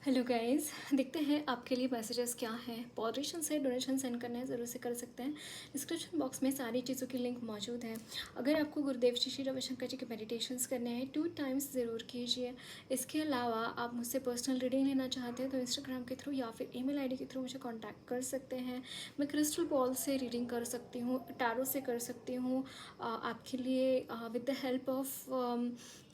Hello guys, देखते हैं आपके लिए मैसेजेस क्या हैं। पॉडरेशन से डोनेशन सेंड करना है, ज़रूर से कर सकते हैं। डिस्क्रिप्शन बॉक्स में सारी चीज़ों की लिंक मौजूद है। अगर आपको गुरुदेव श्री श्री रविशंकर जी के मेडिटेशंस करने हैं 2 टाइम्स ज़रूर कीजिए। इसके अलावा आप मुझसे पर्सनल रीडिंग लेना चाहते हैं तो इंस्टाग्राम के थ्रू या फिर ईमेल आईडी के थ्रू मुझे कॉन्टैक्ट कर सकते हैं। मैं क्रिस्टल बॉल से रीडिंग कर सकती हूँ, टैरो से कर सकती हूँ आपके लिए with the help of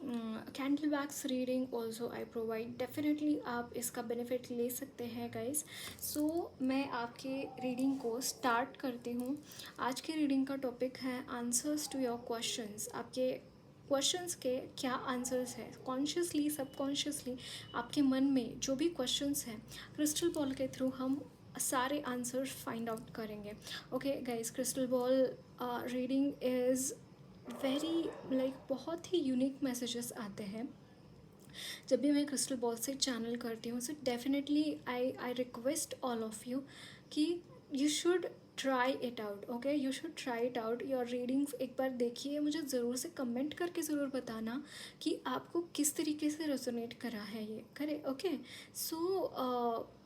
candle wax reading also I provide. Definitely आप इसका बेनिफिट ले सकते हैं गाइस। सो मैं आपके रीडिंग को स्टार्ट करती हूँ। आज के रीडिंग का टॉपिक है आंसर्स टू योर क्वेश्चंस। आपके क्वेश्चंस के क्या आंसर्स है, कॉन्शियसली सबकॉन्शियसली आपके मन में जो भी क्वेश्चंस हैं क्रिस्टल बॉल के थ्रू हम सारे आंसर्स फाइंड आउट करेंगे। Okay guys, crystal ball reading is very बहुत ही यूनिक मैसेजेस आते हैं जब भी मैं क्रिस्टल बॉल से चैनल करती हूँ। So definitely I request all of you कि you should try it out. Okay, you should try it out. Your readings एक बार देखिए, मुझे ज़रूर से कमेंट करके ज़रूर बताना कि आपको किस तरीके से रेजोनेट करा है ये करे। Okay, so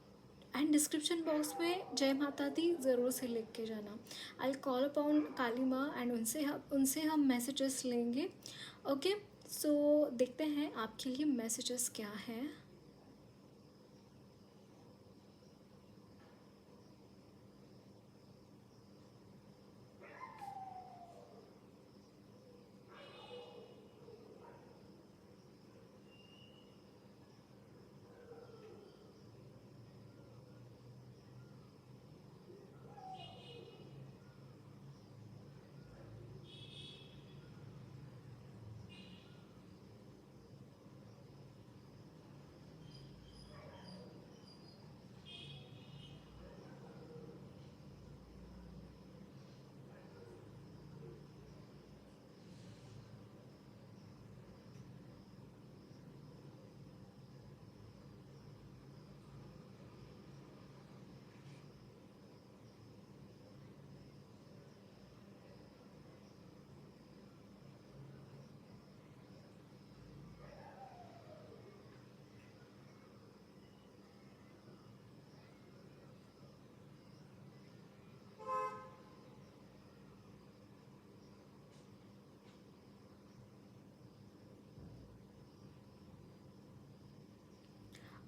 and description box में जय माता दी ज़रूर से लिख के जाना। आई कॉल अपॉन काली माँ एंड उनसे हम मैसेजेस लेंगे। ओके, सो देखते हैं आपके लिए मैसेजेस क्या हैं।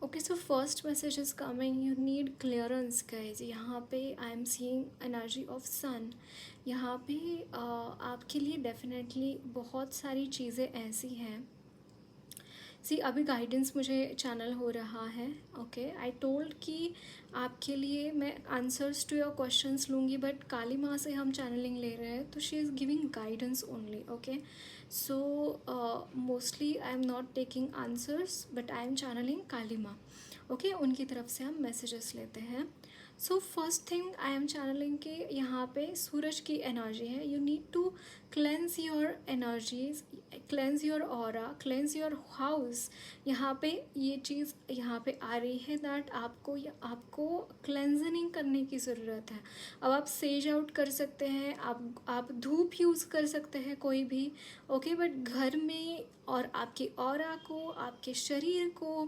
Okay, so first message is coming, you need clearance guys. यहाँ पे I am seeing energy of sun. यहाँ पे आपके लिए डेफिनेटली बहुत सारी चीज़ें ऐसी हैं। सी अभी गाइडेंस मुझे चैनल हो रहा है। ओके, आई टोल्ड कि आपके लिए मैं आंसर्स टू योर क्वेश्चंस लूँगी, बट काली माँ से हम चैनलिंग ले रहे हैं तो she is giving guidance only. Okay, so mostly I am not taking answers but I am channelling Kali माँ। ओके, उनकी तरफ से हम मैसेजेस लेते हैं। So first thing I am channelling के यहाँ पे सूरज की एनर्जी है। You need to cleanse your energies, cleanse your aura, cleanse your house. यहाँ पे ये चीज़ यहाँ पे आ रही है दैट आपको क्लेंजनिंग करने की ज़रूरत है। अब आप सेज आउट कर सकते हैं, आप धूप यूज़ कर सकते हैं कोई भी। ओके, बट घर में और आपके ऑरा को, आपके शरीर को,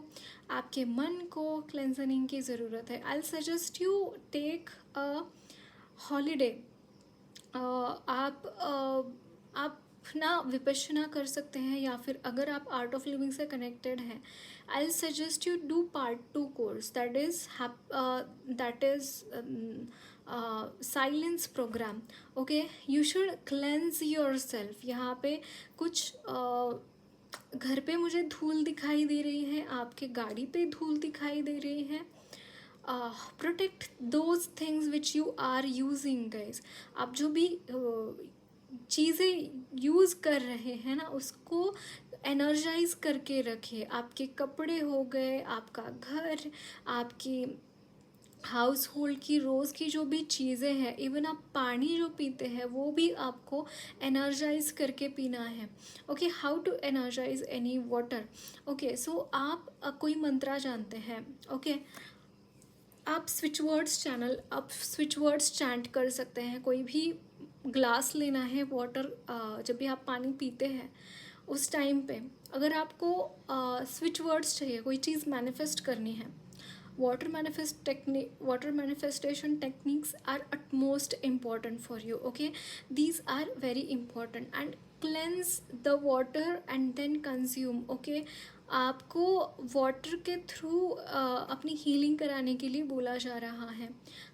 आपके मन को क्लेंजनिंग की ज़रूरत है। I suggest you take a holiday. आप ना विपश्यना कर सकते हैं, या फिर अगर आप आर्ट ऑफ लिविंग से कनेक्टेड हैं, I suggest you do part 2 course that is silence programme. Okay, you should cleanse yourself. यहाँ पे कुछ घर पे मुझे धूल दिखाई दे रही है, आपके गाड़ी पे धूल दिखाई दे रही है। Protect those things which you are using guys. आप जो भी चीज़ें यूज़ कर रहे हैं ना, उसको एनर्जाइज करके रखिए। आपके कपड़े हो गए, आपका घर, आपकी हाउस होल्ड की रोज़ की जो भी चीज़ें हैं, इवन आप पानी जो पीते हैं वो भी आपको एनर्जाइज करके पीना है। Okay, how to energise any water. Okay, so आप कोई मंत्रा जानते हैं। ओके, आप स्विच वर्ड्स चैंट कर सकते हैं। कोई भी ग्लास लेना है वाटर, जब भी आप पानी पीते हैं उस टाइम पे अगर आपको स्विच वर्ड्स चाहिए, कोई चीज़ मैनिफेस्ट करनी है, water manifestation techniques are utmost important for you. Okay, these are very important. And cleanse the water and then consume. Okay, आपको वाटर के थ्रू अपनी हीलिंग कराने के लिए बोला जा रहा है.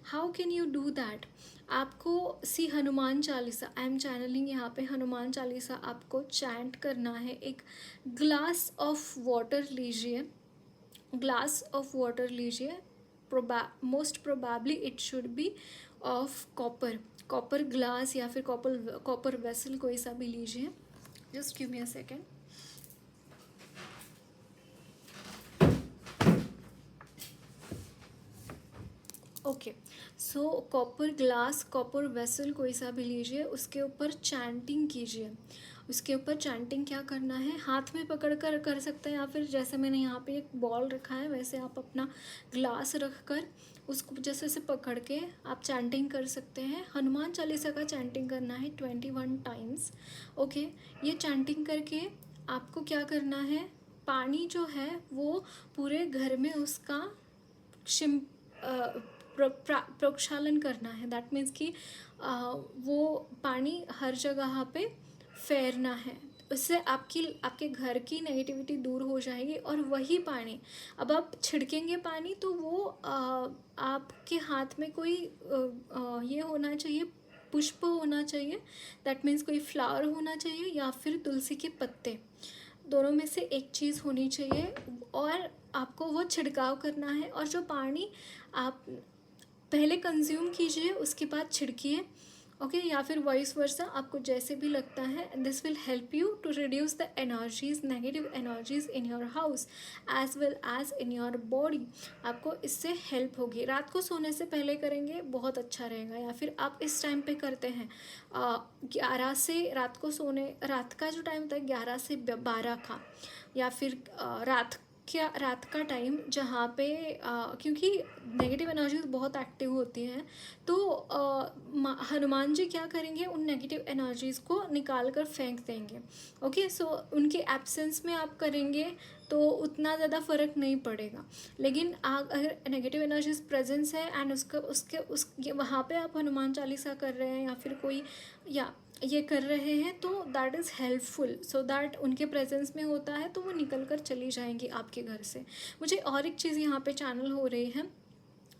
How can you do that? आपको Hanuman Chalisa, I am channelling यहाँ पे हनुमान चालीसा आपको चैंट करना है. एक ग्लास ऑफ वाटर लीजिए, ग्लास ऑफ वाटर लीजिए. Most probably it should be of copper glass या फिर कॉपर वेसल, कोई सा भी लीजिए. Just give me a second. Okay, so copper glass, copper vessel कोई सा भी लीजिए. उसके ऊपर चैंटिंग कीजिए. उसके ऊपर चैंटिंग क्या करना है, हाथ में पकड़ कर सकते हैं, या फिर जैसे मैंने यहाँ पे एक बॉल रखा है वैसे आप अपना ग्लास रख कर उसको जैसे से पकड़ के आप चैंटिंग कर सकते हैं. हनुमान चालीसा का चैंटिंग करना है 21 टाइम्स. ओके, ये चैंटिंग करके आपको क्या करना है, पानी जो है वो पूरे घर में उसका प्रक्षालन करना है. दैट मीन्स कि वो पानी हर जगह पे फेरना है. उससे आपके घर की नेगेटिविटी दूर हो जाएगी. और वही पानी अब आप छिड़केंगे पानी तो वो आपके हाथ में कोई ये होना चाहिए, पुष्प होना चाहिए. दैट मीन्स कोई फ्लावर होना चाहिए या फिर तुलसी के पत्ते, दोनों में से एक चीज़ होनी चाहिए. और आपको वो छिड़काव करना है. और जो पानी आप पहले कंज्यूम कीजिए उसके बाद छिड़किए. ओके, या फिर वॉइस वर्सा, आपको जैसे भी लगता है. This will help you to reduce the energies, negative energies in your house as well as in your body. आपको इससे हेल्प होगी. रात को सोने से पहले करेंगे बहुत अच्छा रहेगा. या फिर आप इस टाइम पे करते हैं 11 से, रात का जो टाइम होता है 11 से 12 का, या फिर रात का टाइम जहाँ पे क्योंकि नेगेटिव एनर्जीज बहुत एक्टिव होती हैं. तो हनुमान जी क्या करेंगे, उन नेगेटिव एनर्जीज़ को निकाल कर फेंक देंगे. ओके, सो उनके एब्सेंस में आप करेंगे तो उतना ज़्यादा फ़र्क नहीं पड़ेगा. लेकिन अगर नेगेटिव एनर्जीज प्रेजेंस है एंड उसके वहाँ पे आप हनुमान चालीसा कर रहे हैं या फिर कोई या ये कर रहे हैं, तो that is helpful. So that उनके प्रेजेंस में होता है तो वो निकल कर चली जाएंगी आपके घर से. मुझे और एक चीज़ यहाँ पे चैनल हो रही है,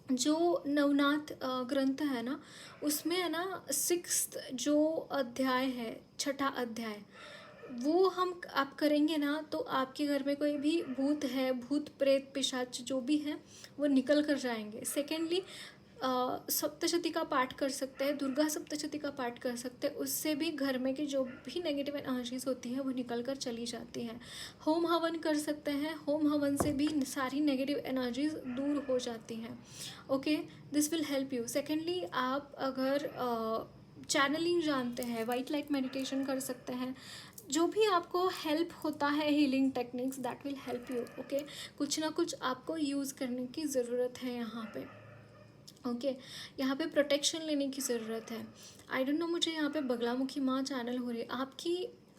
जो नवनाथ ग्रंथ है ना, उसमें है ना 6th जो अध्याय है, 6ठा अध्याय, वो आप करेंगे ना तो आपके घर में कोई भी भूत है, भूत प्रेत पिशाच जो भी है वो निकल कर जाएंगे. सेकेंडली सप्तशती का पाठ कर सकते हैं, दुर्गा सप्तशती का पाठ कर सकते हैं. उससे भी घर में की जो भी नेगेटिव एनर्जीज होती है वो निकल कर चली जाती हैं. होम हवन कर सकते हैं, होम हवन से भी सारी नेगेटिव एनर्जीज दूर हो जाती हैं. Okay, this will help you. Secondly, आप अगर चैनलिंग जानते हैं, वाइट लाइट मेडिटेशन कर सकते हैं. जो भी आपको हेल्प होता है healing techniques, that will help you. Okay, कुछ ना कुछ आपको यूज़ करने की ज़रूरत है यहाँ पे. ओके, यहाँ पे प्रोटेक्शन लेने की ज़रूरत है. आई डोंट नो, मुझे यहाँ पे बगलामुखी माँ चैनल हो रही है.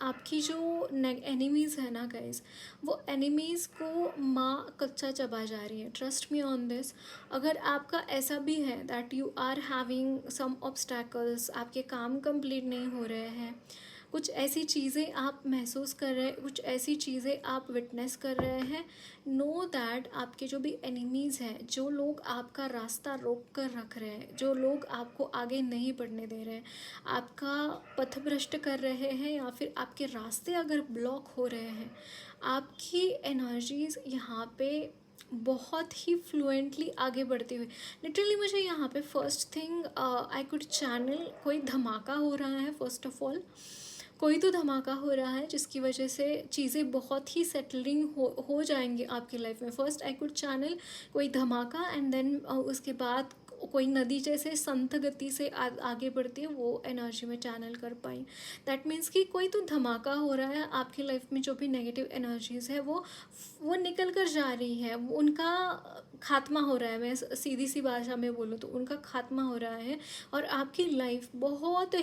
आपकी जो एनिमीज़ है ना गाइज, वो एनिमीज़ को माँ कच्चा चबा जा रही है. Trust me on this. अगर आपका ऐसा भी है that you are having some obstacles, आपके काम कंप्लीट नहीं हो रहे हैं, कुछ ऐसी चीज़ें आप महसूस कर रहे हैं, कुछ ऐसी चीज़ें आप विटनेस कर रहे हैं, नो दैट आपके जो भी एनिमीज़ हैं, जो लोग आपका रास्ता रोक कर रख रहे हैं, जो लोग आपको आगे नहीं बढ़ने दे रहे हैं, आपका पथभ्रष्ट कर रहे हैं, या फिर आपके रास्ते अगर ब्लॉक हो रहे हैं, आपकी एनर्जीज़ यहाँ पे बहुत ही फ्लुएंटली आगे बढ़ती हुई. लिटरली मुझे यहाँ पे first thing I could channel, कोई धमाका हो रहा है. फर्स्ट ऑफ ऑल कोई तो धमाका हो रहा है जिसकी वजह से चीज़ें बहुत ही सेटलिंग हो जाएंगी आपकी लाइफ में. फर्स्ट आई कुड चैनल कोई धमाका एंड देन उसके बाद कोई नदी जैसे संत गति से आगे बढ़ती है, वो एनर्जी में चैनल कर पाई। दैट मीन्स कि कोई तो धमाका हो रहा है आपकी लाइफ में, जो भी नेगेटिव एनर्जीज है वो निकल कर जा रही है, उनका खात्मा हो रहा है। मैं सीधी सी भाषा में बोलूँ तो उनका खात्मा हो रहा है, और आपकी लाइफ बहुत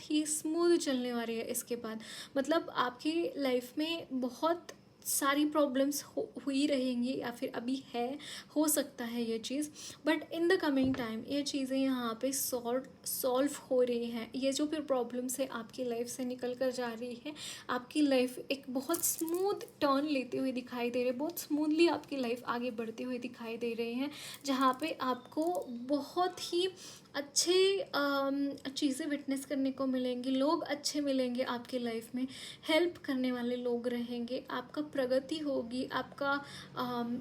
ही स्मूथ चलने वाली है इसके बाद। मतलब आपकी लाइफ में बहुत सारी प्रॉब्लम्स हुई रहेंगी, या फिर अभी है, हो सकता है ये चीज़, but in the coming time ये चीज़ें यहाँ पे सॉल्व हो रही हैं। ये जो भी प्रॉब्लम्स है आपकी लाइफ से निकल कर जा रही है, आपकी लाइफ एक बहुत स्मूथ टर्न लेती हुई दिखाई दे रही है, बहुत स्मूथली आपकी लाइफ आगे बढ़ती हुई दिखाई दे रही है, जहाँ पे आपको बहुत ही अच्छे चीज़ें विटनेस करने को मिलेंगी, लोग अच्छे मिलेंगे आपकी लाइफ में, हेल्प करने वाले लोग रहेंगे, आपका प्रगति होगी, आपका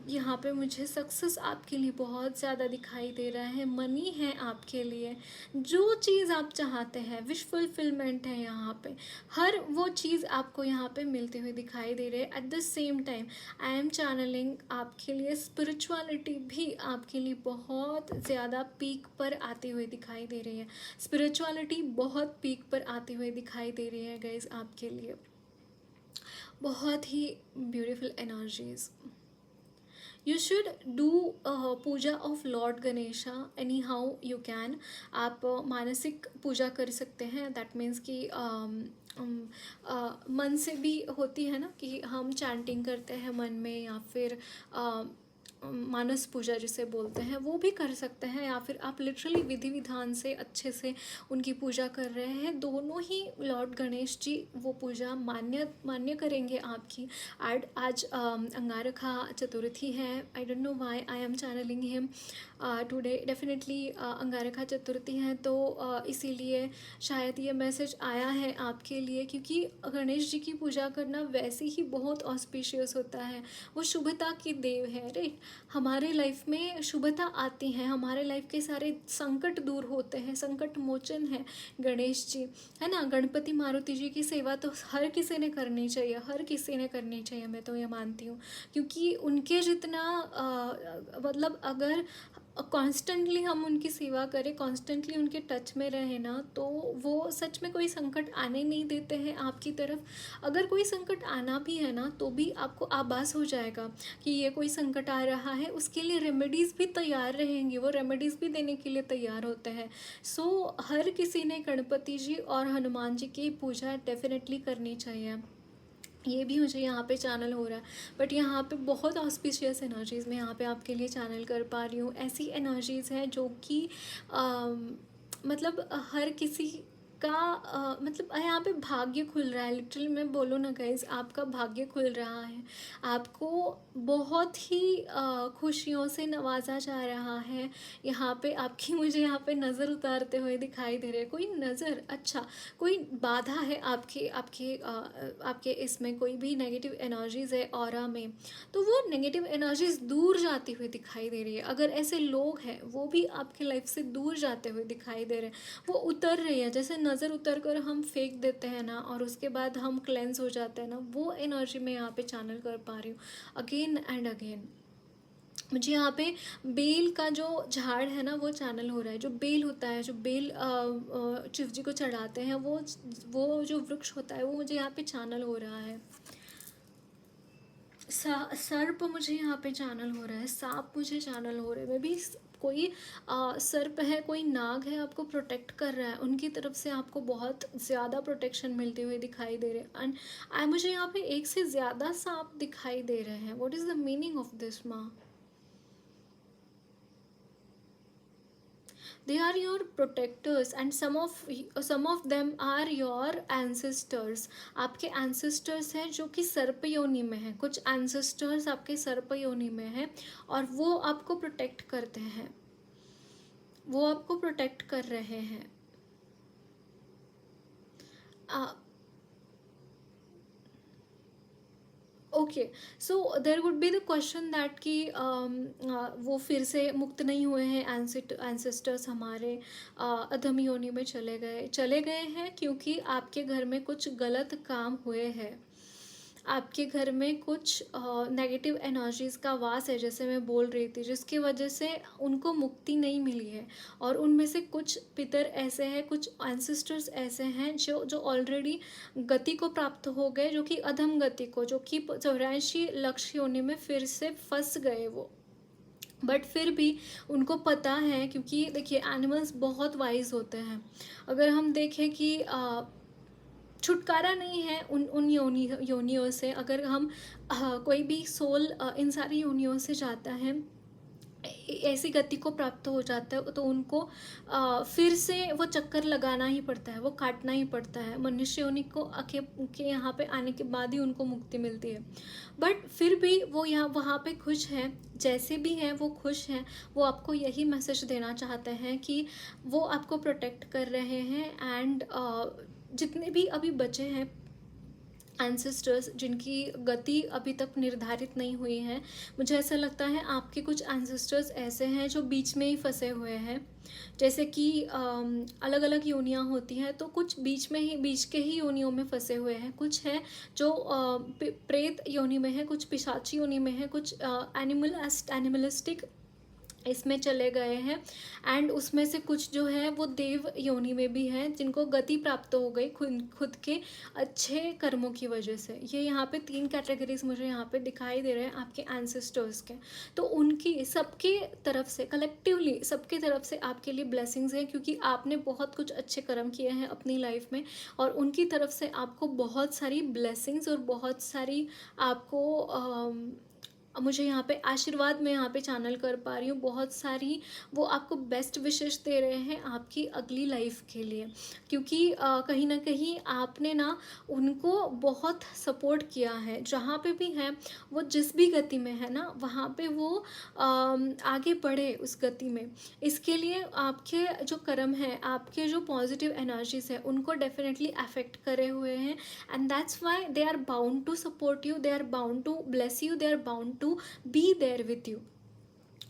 यहाँ पे मुझे सक्सेस आपके लिए बहुत ज़्यादा दिखाई दे रहा है, मनी है आपके लिए, जो चीज़ आप चाहते हैं, विश फुलफिलमेंट है यहाँ पे, हर वो चीज़ आपको यहाँ पे मिलती हुई दिखाई दे रही है। At the same time I am channelling आपके लिए स्पिरिचुअलिटी भी आपके लिए बहुत ज़्यादा पीक पर आती हुई दिखाई दे रही है, स्पिरिचुअलिटी बहुत पीक पर आती हुई दिखाई दे रही है गाइज आपके लिए, बहुत ही beautiful energies. You should do puja of lord Ganesha any how you can. आप मानसिक पूजा कर सकते हैं, दैट मीन्स कि मन से भी होती है ना, कि हम चैंटिंग करते हैं मन में, या फिर मानस पूजा जिसे बोलते हैं वो भी कर सकते हैं, या फिर आप लिटरली विधि विधान से अच्छे से उनकी पूजा कर रहे हैं। दोनों ही लॉर्ड गणेश जी वो पूजा मान्य करेंगे आपकी। आज अंगारखा चतुर्थी है, I don't know why I am channelling him today. Definitely Angarakha Chaturthi है, तो इसीलिए शायद ये मैसेज आया है आपके लिए, क्योंकि गणेश जी की पूजा करना वैसे ही बहुत ऑस्पिशियस होता है, वो शुभता की देव है, राइट। हमारे लाइफ में शुभता आती है, हमारे लाइफ के सारे संकट दूर होते हैं, संकट मोचन है गणेश जी, है ना। गणपति मारुति जी की सेवा तो हर किसी ने करनी चाहिए, हर किसी ने करनी चाहिए, मैं तो ये मानती हूँ, क्योंकि उनके जितना मतलब अगर कॉन्स्टेंटली हम उनकी सेवा करें, कॉन्स्टेंटली उनके टच में रहें ना, तो वो सच में कोई संकट आने नहीं देते हैं आपकी तरफ। अगर कोई संकट आना भी है ना, तो भी आपको आभास हो जाएगा कि ये कोई संकट आ रहा है, उसके लिए रेमेडीज़ भी तैयार रहेंगी, वो रेमेडीज़ भी देने के लिए तैयार होते हैं। सो हर किसी ने गणपति जी और हनुमान जी की पूजा डेफिनेटली करनी चाहिए। ये भी मुझे यहाँ पे चैनल हो रहा है, बट यहाँ पे बहुत ऑस्पिशियस एनर्जीज़ मैं यहाँ पे आपके लिए चैनल कर पा रही हूँ। ऐसी एनर्जीज़ हैं जो कि मतलब हर किसी का मतलब यहाँ पे भाग्य खुल रहा है। लिटरली मैं बोलूँ ना गाइज, आपका भाग्य खुल रहा है, आपको बहुत ही खुशियों से नवाजा जा रहा है। यहाँ पे आपकी मुझे यहाँ पे नज़र उतारते हुए दिखाई दे रहे हैं, कोई नज़र, अच्छा कोई बाधा है आपके आपके आपके इसमें, कोई भी नेगेटिव एनर्जीज़ है ऑरा में, तो वो नेगेटिव एनर्जीज़ दूर जाती हुई दिखाई दे रही है। अगर ऐसे लोग हैं वो भी आपके लाइफ से दूर जाते हुए दिखाई दे रहे हैं, वो उतर रही है। जैसे नज़र उतर कर हम फेंक देते हैं ना, और उसके बाद हम क्लेंस हो जाते हैं ना, वो एनर्जी मैं यहाँ पे चैनल कर पा रही हूँ अगेन एंड अगेन। मुझे यहाँ पे बेल का जो झाड़ है ना, वो चैनल हो रहा है। जो बेल होता है, जो बेल शिव जी को चढ़ाते हैं, वो जो वृक्ष होता है, वो मुझे यहाँ पे चैनल हो रहा है। सर्प मुझे यहाँ पे चैनल हो रहा है, सांप मुझे चैनल हो रहा है। मे भी कोई सर्प है, कोई नाग है, आपको प्रोटेक्ट कर रहा है, उनकी तरफ से आपको बहुत ज़्यादा प्रोटेक्शन मिलते हुए दिखाई दे रहे हैं। एंड मुझे यहाँ पे एक से ज़्यादा सांप दिखाई दे रहे हैं। What is the meaning of this माँ? They are your protectors, and some of them are your ancestors. आपके ancestors हैं जो कि सर्प योनि में हैं, कुछ ancestors आपके सर्प योनि में हैं, और वो आपको प्रोटेक्ट करते हैं, वो आपको प्रोटेक्ट कर रहे हैं। Okay, so there would be the question that कि वो फिर से मुक्त नहीं हुए हैं, एंसेस्टर्स हमारे अधम योनि में चले गए हैं, क्योंकि आपके घर में कुछ गलत काम हुए हैं। आपके घर में कुछ नेगेटिव एनर्जीज़ का वास है, जैसे मैं बोल रही थी, जिसकी वजह से उनको मुक्ति नहीं मिली है। और उनमें से कुछ पितर ऐसे हैं, कुछ एंसेस्टर्स ऐसे हैं जो जो ऑलरेडी गति को प्राप्त हो गए, जो कि अधम गति को, जो कि 84 लक्ष्य योनि में फिर से फंस गए वो। बट फिर भी उनको पता है, क्योंकि देखिए एनिमल्स बहुत वाइज होते हैं। अगर हम देखें कि छुटकारा नहीं है उन उन योनियों से। अगर हम कोई भी सोल इन सारी योनियों से जाता है, ऐसी गति को प्राप्त हो जाता है, तो उनको फिर से वो चक्कर लगाना ही पड़ता है, वो काटना ही पड़ता है। मनुष्य योनि को के यहाँ पे आने के बाद ही उनको मुक्ति मिलती है। बट फिर भी वो यहाँ वहाँ पे खुश हैं, जैसे भी हैं वो खुश हैं। वो आपको यही मैसेज देना चाहते हैं कि वो आपको प्रोटेक्ट कर रहे हैं। एंड जितने भी अभी बचे हैं एंसेस्टर्स, जिनकी गति अभी तक निर्धारित नहीं हुई है, मुझे ऐसा लगता है आपके कुछ एंसेस्टर्स ऐसे हैं जो बीच में ही फंसे हुए हैं। जैसे कि अलग अलग योनियाँ होती हैं, तो कुछ बीच के ही योनियों में फंसे हुए हैं। कुछ है जो प्रेत योनि में है, कुछ पिशाची योनि में है, कुछ एनिमलिस्टिक इसमें चले गए हैं। एंड उसमें से कुछ जो है वो देव योनि में भी हैं, जिनको गति प्राप्त हो गई खुद के अच्छे कर्मों की वजह से। ये यहाँ पे 3 कैटेगरीज मुझे यहाँ पे दिखाई दे रहे हैं आपके एंसेस्टर्स के। तो उनकी सबके तरफ से, कलेक्टिवली सबके तरफ से आपके लिए ब्लेसिंग्स हैं, क्योंकि आपने बहुत कुछ अच्छे कर्म किए हैं अपनी लाइफ में। और उनकी तरफ से आपको बहुत सारी ब्लेसिंग्स और बहुत सारी आपको मुझे यहाँ पे आशीर्वाद में यहाँ पे चैनल कर पा रही हूँ। बहुत सारी वो आपको बेस्ट विशेष दे रहे हैं आपकी अगली लाइफ के लिए, क्योंकि कहीं ना कहीं आपने ना उनको बहुत सपोर्ट किया है। जहाँ पे भी है वो, जिस भी गति में है ना, वहाँ पे वो आगे बढ़े उस गति में। इसके लिए आपके जो कर्म है, आपके जो पॉजिटिव एनर्जीज है, उनको डेफिनेटली अफेक्ट करे हुए हैं। And that's why they are bound to support you, they are bound to bless you, they are bound to be there with you.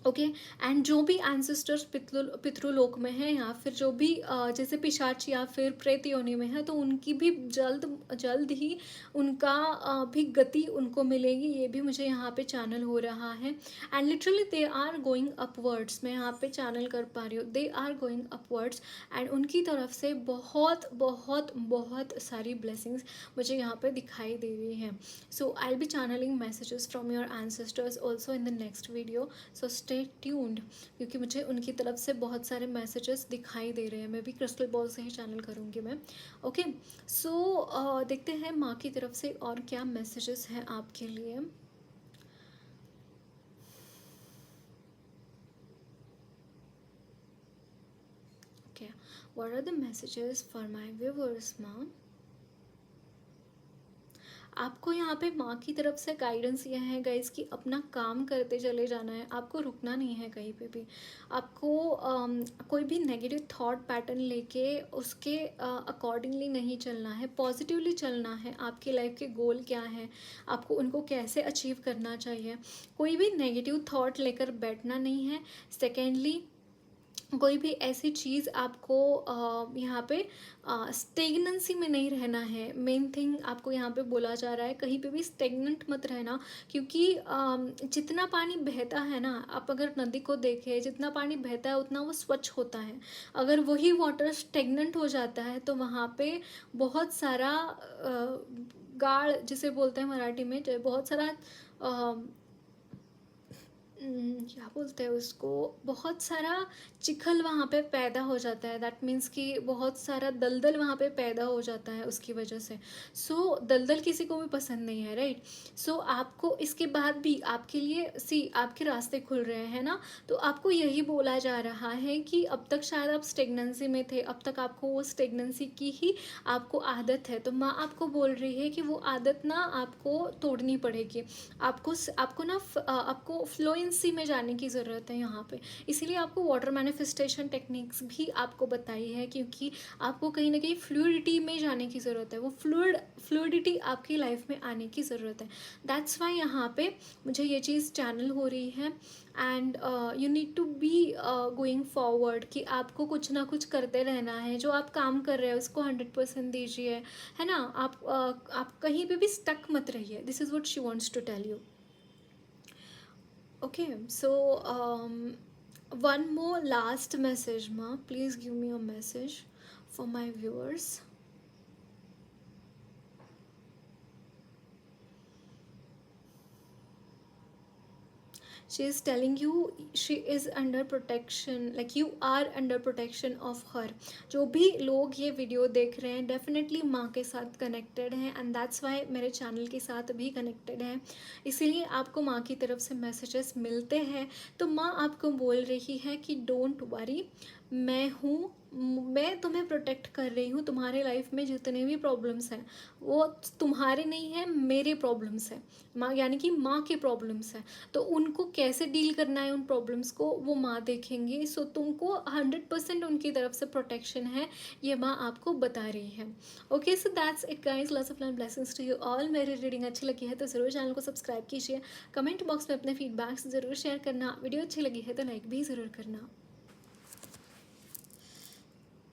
Okay and जो भी एंसेस्टर्स पितृलोक में है, या फिर जो भी जैसे पिशाच या फिर प्रेत योनि में है, तो उनकी भी जल्द ही उनका भी गति उनको मिलेगी। ये भी मुझे यहाँ पे चैनल हो रहा है। And literally they are going upwards, मैं यहाँ पे चैनल कर पा रही हूँ, they are going upwards. And उनकी तरफ से बहुत बहुत बहुत सारी ब्लेसिंग्स मुझे यहाँ पे दिखाई दे रही हैं। So I will be channelling messages from your ancestors also in the next video, so stay tuned, क्योंकि मुझे उनकी तरफ से बहुत सारे मैसेजेस दिखाई दे रहे हैं। मैं भी क्रिस्टल बॉल से ही चैनल करूँगी मैं। ओके सो देखते हैं माँ की तरफ से और क्या मैसेजेस हैं आपके लिए। Okay, what are the messages for my viewers माँ? आपको यहाँ पे माँ की तरफ से गाइडेंस यह है गाइस कि अपना काम करते चले जाना है, आपको रुकना नहीं है कहीं पे भी। आपको कोई भी नेगेटिव थॉट पैटर्न लेके उसके अकॉर्डिंगली नहीं चलना है, पॉजिटिवली चलना है। आपके लाइफ के गोल क्या हैं, आपको उनको कैसे अचीव करना चाहिए। कोई भी नेगेटिव थॉट लेकर बैठना नहीं है। सेकेंडली, कोई भी ऐसी चीज़ आपको यहाँ पे स्टेगनेंसी में नहीं रहना है। मेन थिंग आपको यहाँ पे बोला जा रहा है, कहीं पे भी स्टेगनेंट मत रहना, क्योंकि जितना पानी बहता है ना, आप अगर नदी को देखें, जितना पानी बहता है उतना वो स्वच्छ होता है। अगर वही वाटर स्टेगनेंट हो जाता है तो वहाँ पे बहुत सारा गाड़ जिसे बोलते हैं मराठी में, बहुत सारा क्या बोलते हैं उसको, बहुत सारा चिखल वहाँ पे पैदा हो जाता है। दैट मीन्स कि बहुत सारा दलदल वहाँ पे पैदा हो जाता है उसकी वजह से। सो दलदल किसी को भी पसंद नहीं है, राइट। सो आपको इसके बाद भी आपके लिए आपके रास्ते खुल रहे हैं ना, तो आपको यही बोला जा रहा है कि अब तक शायद आप स्टेगनेंसी में थे, अब तक आपको वो स्टेगनेंसी की ही आपको आदत है। तो माँ आपको बोल रही है कि वो आदत ना आपको तोड़नी पड़ेगी। आपको ना आपको फ्लोएंसी में जाने की ज़रूरत है यहाँ पे। इसीलिए आपको वाटर मैनिफेस्टेशन टेक्निक्स भी आपको बताई है, क्योंकि आपको कहीं ना कहीं फ्लूइडिटी में जाने की ज़रूरत है, वो फ्लूइडिटी आपकी लाइफ में आने की ज़रूरत है। दैट्स वाई यहाँ पे मुझे ये चीज़ चैनल हो रही है। And you need to be going forward, कि आपको कुछ ना कुछ करते रहना है। जो आप काम कर रहे हैं उसको 100% दीजिए, है ना। आप कहीं पे भी स्टक मत रहिए। This is what she wants to tell you. Okay, so one more last message, ma, please give me a message for my viewers. She is telling you she is under protection, like you are under protection of her. जो भी लोग ये video देख रहे हैं definitely माँ के साथ कनेक्टेड हैं, एंड दैट्स वाई मेरे चैनल के साथ भी कनेक्टेड हैं। इसीलिए आपको माँ की तरफ से मैसेजेस मिलते हैं। तो माँ आपको बोल रही है कि डोंट वरी, मैं हूँ, मैं तुम्हें प्रोटेक्ट कर रही हूँ। तुम्हारे लाइफ में जितने भी प्रॉब्लम्स हैं वो तुम्हारे नहीं हैं, मेरे प्रॉब्लम्स हैं। माँ यानी कि माँ के प्रॉब्लम्स हैं, तो उनको कैसे डील करना है उन प्रॉब्लम्स को वो माँ देखेंगी। सो तुमको 100% उनकी तरफ से प्रोटेक्शन है, ये माँ आपको बता रही है। Okay, so that's it guys, lots of love and blessings to you all. मेरी रीडिंग अच्छी लगी है तो ज़रूर चैनल को सब्सक्राइब कीजिए, कमेंट बॉक्स में अपने फीडबैक्स ज़रूर शेयर करना, वीडियो अच्छी लगी है तो लाइक भी ज़रूर करना।